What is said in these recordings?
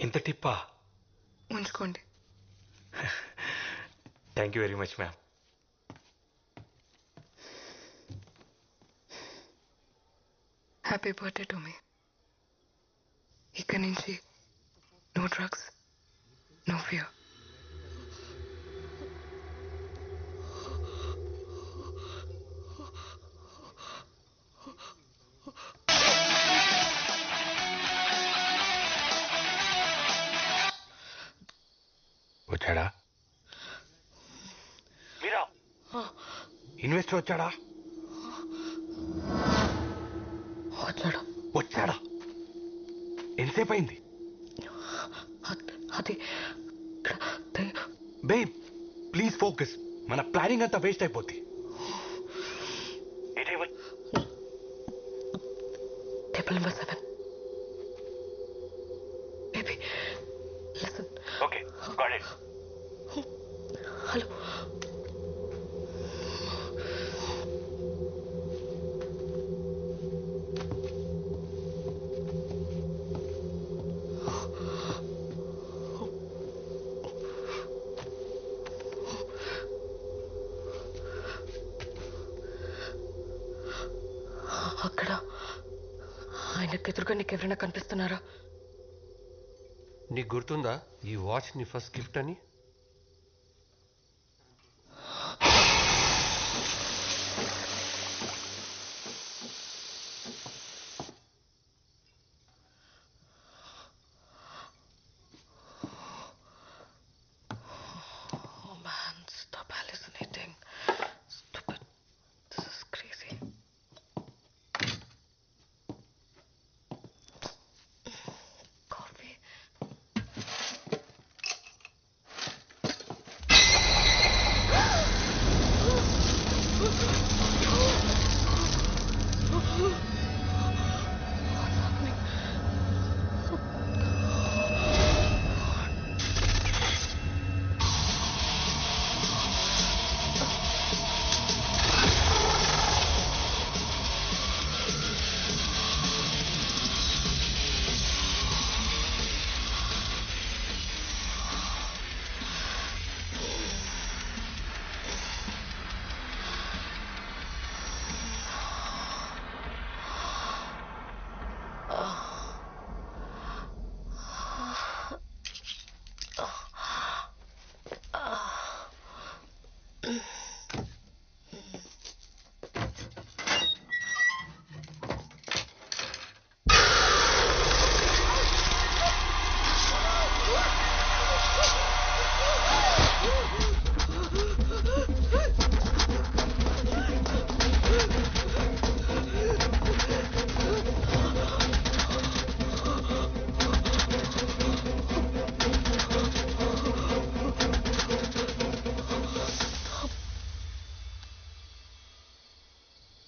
ఇంత టిప్పా? ఉంచుకోండి. Thank you very much ma'am. Happy birthday to me. ఇక్కడి నుంచి నో డ్రగ్స్, నో ఫియర్. వచ్చాడా? మీరా ఇన్వెస్టర్ వచ్చాడా? వచ్చాడు. వచ్చాడా? ఎంతసేపు అయింది? అది బేబ్ ప్లీజ్ ఫోకస్. మన ప్లానింగ్ అంతా వేస్ట్ అయిపోద్ది. Table number 7. Baby listen. Okay got it. Hello. అక్కడ ఆయనకు ఎదురుగా నీకు ఎవరైనా కనిపిస్తున్నారా? నీకు గుర్తుందా ఈ వాచ్ నీ ఫస్ట్ గిఫ్ట్ అని? Oh man, stop hallucinating. Stupid. This is crazy. Coffee. What's happening?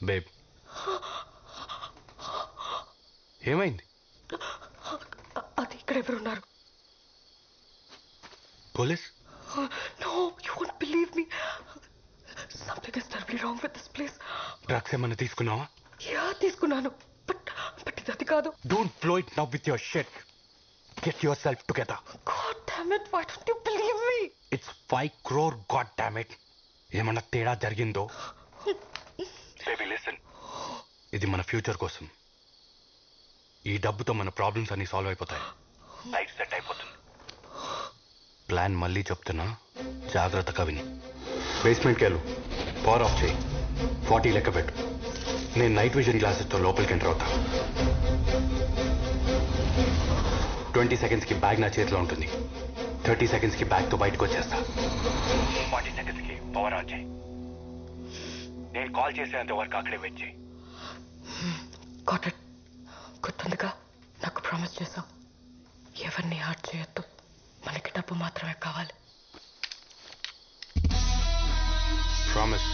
Babe ఏమైంది? అది ఇక్కడ ఎవరున్నారు? Police? No, you won't believe me. Something is terribly wrong with this place. Drugs ఏమన్నా తీసుకున్నావా? యా తీసుకున్నాను. బట్ ఇది అది కాదు. Don't flow it now with your shit. Get your self together. God damn it, why don't you believe me? It's 5 crore, god damn it. ఏమన్నా తేడా జరిగిందో? Baby listen, ఇది మన ఫ్యూచర్ కోసం. ఈ డబ్బుతో మన ప్రాబ్లమ్స్ అన్ని సాల్వ్ అయిపోతాయి. లైఫ్ సెట్ అయిపోతుంది. ప్లాన్ మళ్ళీ చెప్తున్నా, జాగ్రత్తగా విని. బేస్మెంట్కి వెళ్ళు, పవర్ ఆఫ్ చేయి, 40 లెక్క పెట్టు. నేను నైట్ విజన్ గ్లాసెస్తో లోపలికి ఎంటర్ అవుతా. 20 సెకండ్స్కి బ్యాగ్ నా చేతిలో ఉంటుంది. 30 సెకండ్స్కి బ్యాగ్తో బయటకు వచ్చేస్తా. 40 సెకండ్స్కి పవర్ ఆన్ చేయి. నేను కాల్ చేసేంత వరకు అక్కడే వెయిట్ చేయి. Got it. గుర్తుందిగా, నాకు ప్రామిస్ చేశావు. ఎవరిని హార్ట్ చేయొద్దు, మనకి డబ్బు మాత్రమే కావాలి. Promise.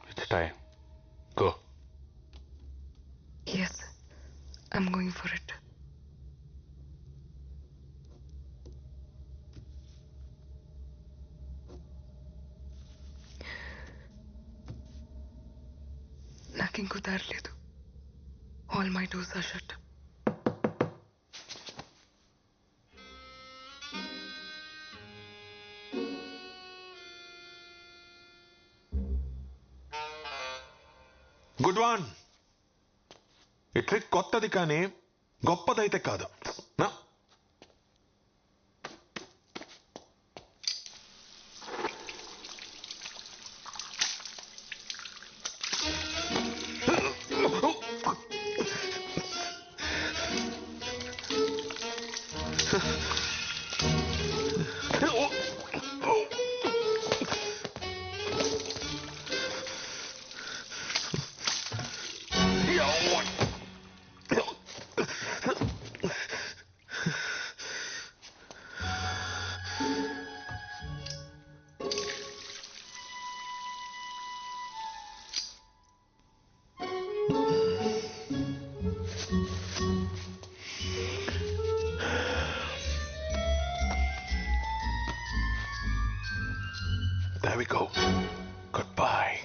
It's time. Go. Yes, I'm going for it. నాకు ఇంకో దారి లేదు. All my doors are shut. Good one. ఈ ట్రిక్ కొత్తది కానీ గొప్పదైతే కాదు. నా There we go. Goodbye.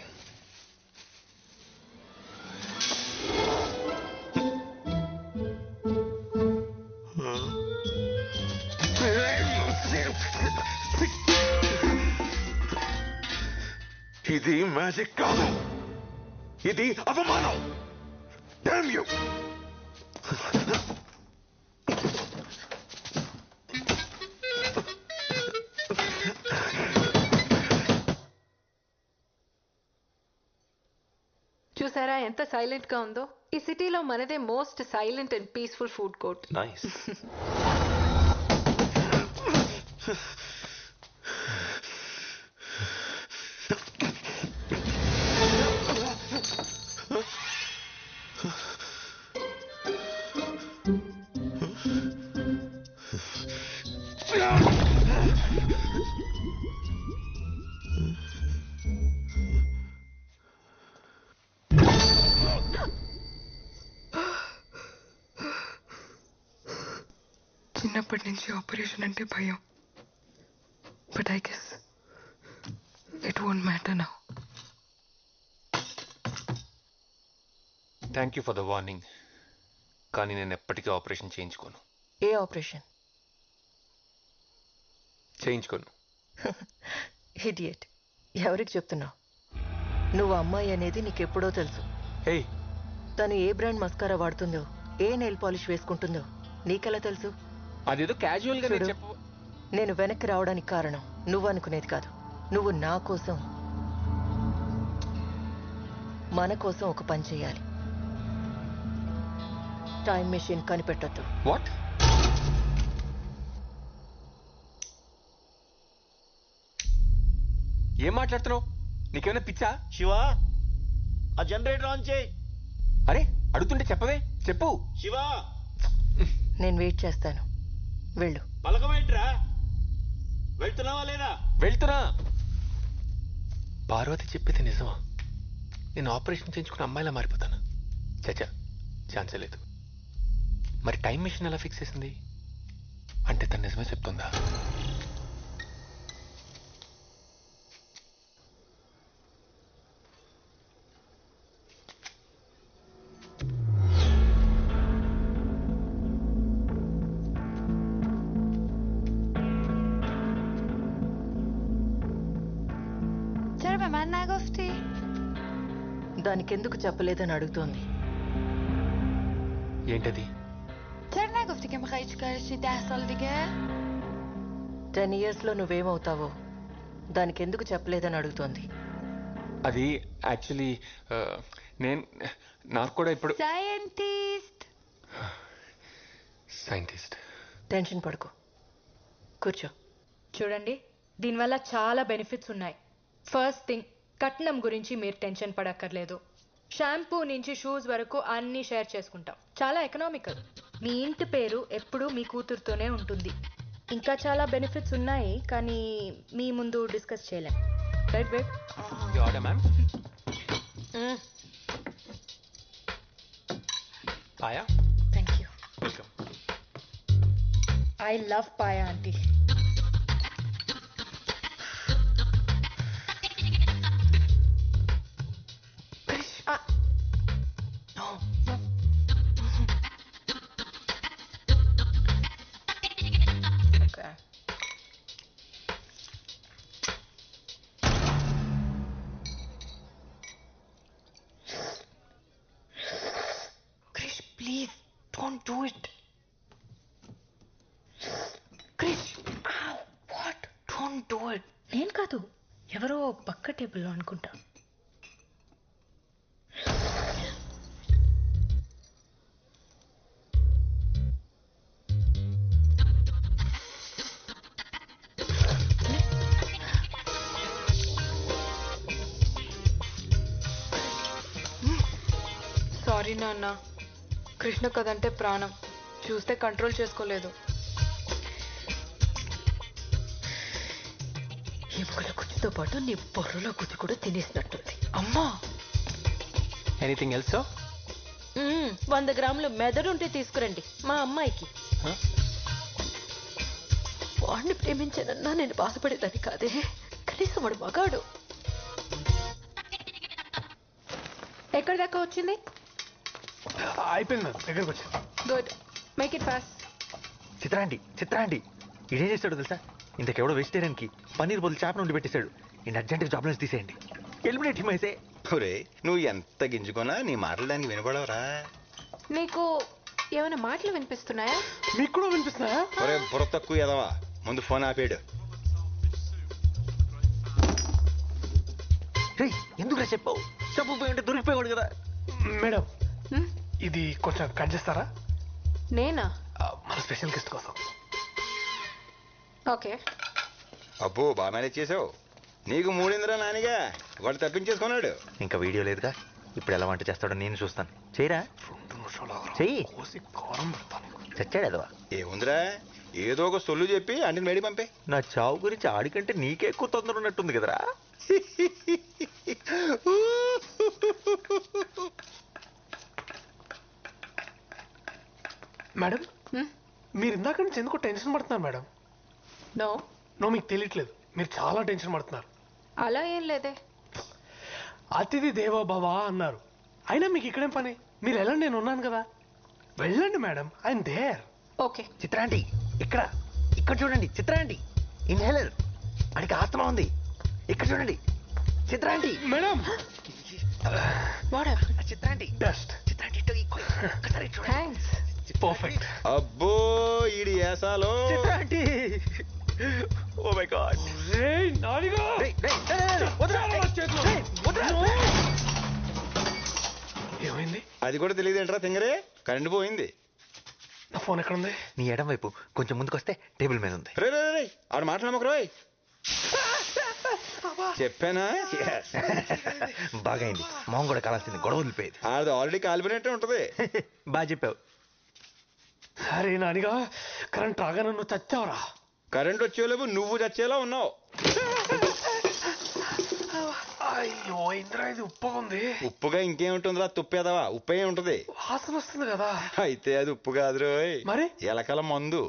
ఇది మ్యాజిక్ కాదు, ఇది అవమానం. Damn you! చూసారా ఎంత సైలెంట్ గా ఉందో? ఈ సిటీలో మనదే most silent and peaceful food court. Nice. చిన్నప్పటి నుంచి ఆపరేషన్ అంటే భయం. But I guess it won't matter now. Thank you for the warning. కానీ నేను ఎప్పటికీ ఆపరేషన్ చేయించుకోను. ఏ ఆపరేషన్? చేయించుకోను. ఇడియట్. ఎవరికి చెప్తున్నావు? నువ్వు అమ్మాయి అనేది నీకెప్పుడో తెలుసు. హే, తను ఏ బ్రాండ్ మస్కారా వాడుతుందో, ఏ నెయిల్ పాలిష్ వేసుకుంటుందో నీకెలా తెలుసు? అదేదో క్యాజువల్ గా చూడు, నేను వెనక్కి రావడానికి కారణం నువ్వు అనుకునేది కాదు. నువ్వు నా కోసం, మన కోసం ఒక పని చేయాలి. టైం మెషిన్ కనిపెట్టొద్దు. వాట్? ఏం మాట్లాడుతున్నావు? నీకేమైనా పిచ్చా? శివా, ఆ జనరేటర్ ఆన్ చేయి. అరే అడుగుతుంటే చెప్పవే, చెప్పు. శివా, నేను వెయిట్ చేస్తాను. వెళ్ళు. పలకమేంట్రా? వెళ్తున్నావా లేదా? వెళ్తున్నా. పార్వతి చెప్పేది నిజమా? నేను ఆపరేషన్ చేయించుకున్న అమ్మాయిలా మారిపోతాను? చచ్చా, ఛాన్సే లేదు. మరి టైం మిషన్ ఎలా ఫిక్స్ చేసింది? అంటే తను నిజమే చెప్తుందా? దానికెందుకు చెప్పలేదని అడుగుతోంది. ఏంటది? 10 years లో నువ్వేమవుతావో దానికెందుకు చెప్పలేదని అడుగుతోంది. అది యాక్చువల్లీ నాకు కూడా ఇప్పుడు సైంటిస్ట్. టెన్షన్ పడుకో, కూర్చో. చూడండి, దీనివల్ల చాలా బెనిఫిట్స్ ఉన్నాయి. ఫస్ట్ థింగ్, కట్నం గురించి మీరు టెన్షన్ పడక్కర్లేదు. షాంపూ నుంచి షూస్ వరకు అన్నీ షేర్ చేసుకుంటాం. చాలా ఎకనామికల్. మీ ఇంటి పేరు ఎప్పుడూ మీ కూతురుతోనే ఉంటుంది. ఇంకా చాలా బెనిఫిట్స్ ఉన్నాయి, కానీ మీ ముందు డిస్కస్ చేయలేం. Right babe? Ma'am. Paya, thank you. Welcome. I love Paya aunty. Please don't do it. Krish, what? Don't do it. నేను కాదు, ఎవరో పక్క టేబుల్లో అనుకుంటా. సారీ నాన్న, కృష్ణ కదంటే ప్రాణం, చూస్తే కంట్రోల్ చేసుకోలేదు. ఎముకల గుజ్జుతో పాటు నీ బొర్రలో గుజ్జు కూడా తినేసినట్టుంది. అమ్మా, ఎనీథింగ్ ఎల్స్? 100 గ్రాములు మెదడుంటే తీసుకురండి మా అమ్మాయికి. వాడిని ప్రేమించానన్నా నేను బాధపడేదాన్ని కాదే, కనీసం వాడు మగాడు. ఎక్కడి దాకా వచ్చింది? అయిపోయింది మ్యామ్, దగ్గరకు వచ్చాను. Good, make it fast. చిత్రాండి ఇదేం చేస్తాడు తెలుసా? ఇంతకెవడో వెజిటేరియన్కి పన్నీర్ బదులు చేప నుండి పెట్టేశాడు. ఈ అర్జెంట్గా జాబ్ నుంచి తీసేయండి, ఎలిమినేట్ హిమ్ అయితే. ఒరే, నువ్వు ఎంత గింజుకున్నా నీ మాటలు దానికి వినపడవరా? నీకు ఏమైనా మాటలు వినిపిస్తున్నాయా? మీకు కూడా వినిపిస్తున్నాయా? ఒరే బుర్ర తక్కువ ఎదవా, ముందు ఫోన్ ఆపేడు. ఎందుకు చెప్పావు? చెప్పకపోయి ఉంటే దొరికిపోయాడు కదా. మేడం, ఇది కొంచెం కట్ చేస్తారా? నేనా? మన స్పెషల్ గెస్ట్ కోసం. ఓకే. అబ్బో, బాగా మేనేజ్ చేసావు. నీకు మూడిందిరా నానిగా, వాడు తప్పించేసుకున్నాడు. ఇంకా వీడియో లేదుగా, ఇప్పుడు ఎలా వంట చేస్తాడో నేను చూస్తాను. చేయరా, 2 నిమిషాలు చెయ్యి. కోసి కారం పెడతాను. చచ్చాడు ఎదవా. ఏముందిరా, ఏదో ఒక సొల్లు చెప్పి అంటిని మేడి పంపే. నా చావు గురించి ఆడికంటే నీకే ఎక్కువ తొందర ఉన్నట్టుంది కదరా. మేడం, మీరు ఇందాక నుంచి ఎందుకో టెన్షన్ పడుతున్నారు మేడం? నో, మీకు తెలియట్లేదు, మీరు చాలా టెన్షన్ పడుతున్నారు. అలా ఏం లేదే. అతిథి దేవో భవ అన్నారు, అయినా మీకు ఇక్కడేం పని? మీరు వెళ్ళండి, నేను ఉన్నాను కదా. వెళ్ళండి మేడం, ఐఎమ్ దేర్. ఓకే. చిత్రాంటి, ఇక్కడ చూడండి. చిత్రాంటి, ఇన్హేలర్, అడికి ఆత్మ ఉంది. ఇక్కడ చూడండి చిత్రాంటి. Madam, చిత్రాంటి, dust. చిత్రాంటి ఒక్కసారి చూడండి. థ్యాంక్స్. పర్ఫెక్ట్. అబ్బో, ఈడి ఏసాలో. చిత్రాంటి, ఓ మై గాడ్. ఏమైంది? అది కూడా తెలియదేంట్రా తింగరే, కరెంట్ పోయింది. నా ఫోన్ ఎక్కడుంది? నీ ఎడం వైపు కొంచెం ముందుకొస్తే టేబుల్ మీద ఉంది. రే రే రే, ఆడ మాట్లాడమకు రోయ్. చెప్పానా? బాగా అయింది, మొహం కూడా కాలాల్సింది, గొడవ వదిలిపోయేది. ఆడది ఆల్రెడీ కాలిపోయినట్టే ఉంటది. బాగా చెప్పావు. అరే నానిగా, కరెంట్ రాగానే నువ్వు చచ్చావురా. కరెంట్ వచ్చేలోపు నువ్వు చచ్చేలా ఉన్నావు. అయ్యో ఇంద్రా, ఇది ఉప్పుగా ఉంది. ఉప్పుగా ఇంకేముంటుందిరా, తుప్పేదవా, ఉప్పే ఉంటది. వాసన వస్తుంది కదా. అయితే అది ఉప్పు కాదు రోయ్, మరి ఎలకల మందు.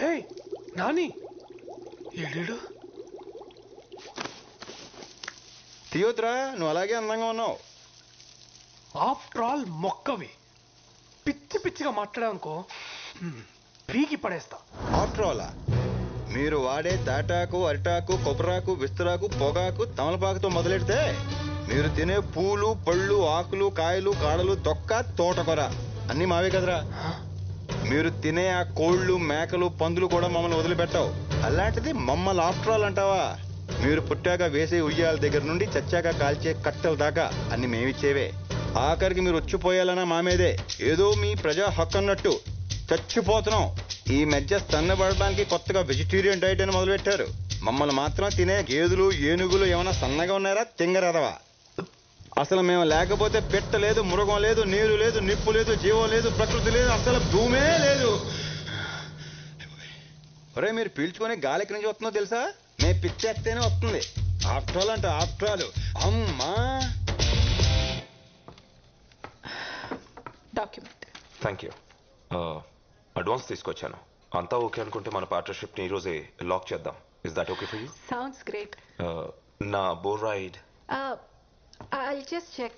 హే నాని, ఏడు తీయొద్దురా, నువ్వు అలాగే అందంగా ఉన్నావు. ఆఫ్టర్ ఆల్ మొక్కవి, పిచ్చి పిచ్చిగా మాట్లాడావనుకో పీకి పడేస్తా. ఆఫ్టర్ ఆల్ మీరు వాడే తాటాకు, అరిటాకు, కొబ్బరాకు, విస్తరాకు, పొగాకు, తమలపాకుతో మొదలెడితే మీరు తినే పూలు, పళ్ళు, ఆకులు, కాయలు, కాడలు, తొక్క, తోటకూర అన్నీ మావే కదరా. మీరు తినే ఆ కోళ్ళు, మేకలు, పందులు కూడా మమ్మల్ని వదిలిపెట్టావు. అలాంటిది మమ్మల్ని ఆఫ్టర్ ఆల్ అంటావా? మీరు పుట్టాక వేసే ఉయ్యాల దగ్గర నుండి చచ్చాక కాల్చే కట్టెల దాకా అన్ని మేమిచ్చేవే. ఆఖరికి మీరు వచ్చిపోయాలన్నా మా మీదే. ఏదో మీ ప్రజా హక్కు అన్నట్టు చచ్చిపోతున్నాం. ఈ మధ్య సన్నబడడానికి కొత్తగా వెజిటేరియన్ డైట్ అని మొదలుపెట్టారు. మమ్మల్ని మాత్రం తినే గేదెలు, ఏనుగులు ఏమైనా సన్నగా ఉన్నారా? తింగరదవా. అసలు మేము లేకపోతే పెట్ట లేదు, మృగం లేదు, నీరు లేదు, నిప్పు లేదు, జీవం లేదు, ప్రకృతి లేదు, అసలు భూమే లేదు. ఒరే, మీరు పీల్చుకునే గాలి ఎక్కడి నుంచి వస్తుందో తెలుసా? మేము పిచ్చేస్తేనే వస్తుంది. ఆఫ్టర్ ఆల్ అంటే ఆఫ్టర్ ఆల్. అమ్మా, డాక్యుమెంట్. Thank you. అడ్వాన్స్ తీసుకొచ్చాను. అంతా ఓకే అనుకుంటే మన పార్ట్నర్షిప్ని ఈరోజే లాక్ చేద్దాం. Is that okay for you? Sounds great. నా బోర్ రైడ్. I'll just check.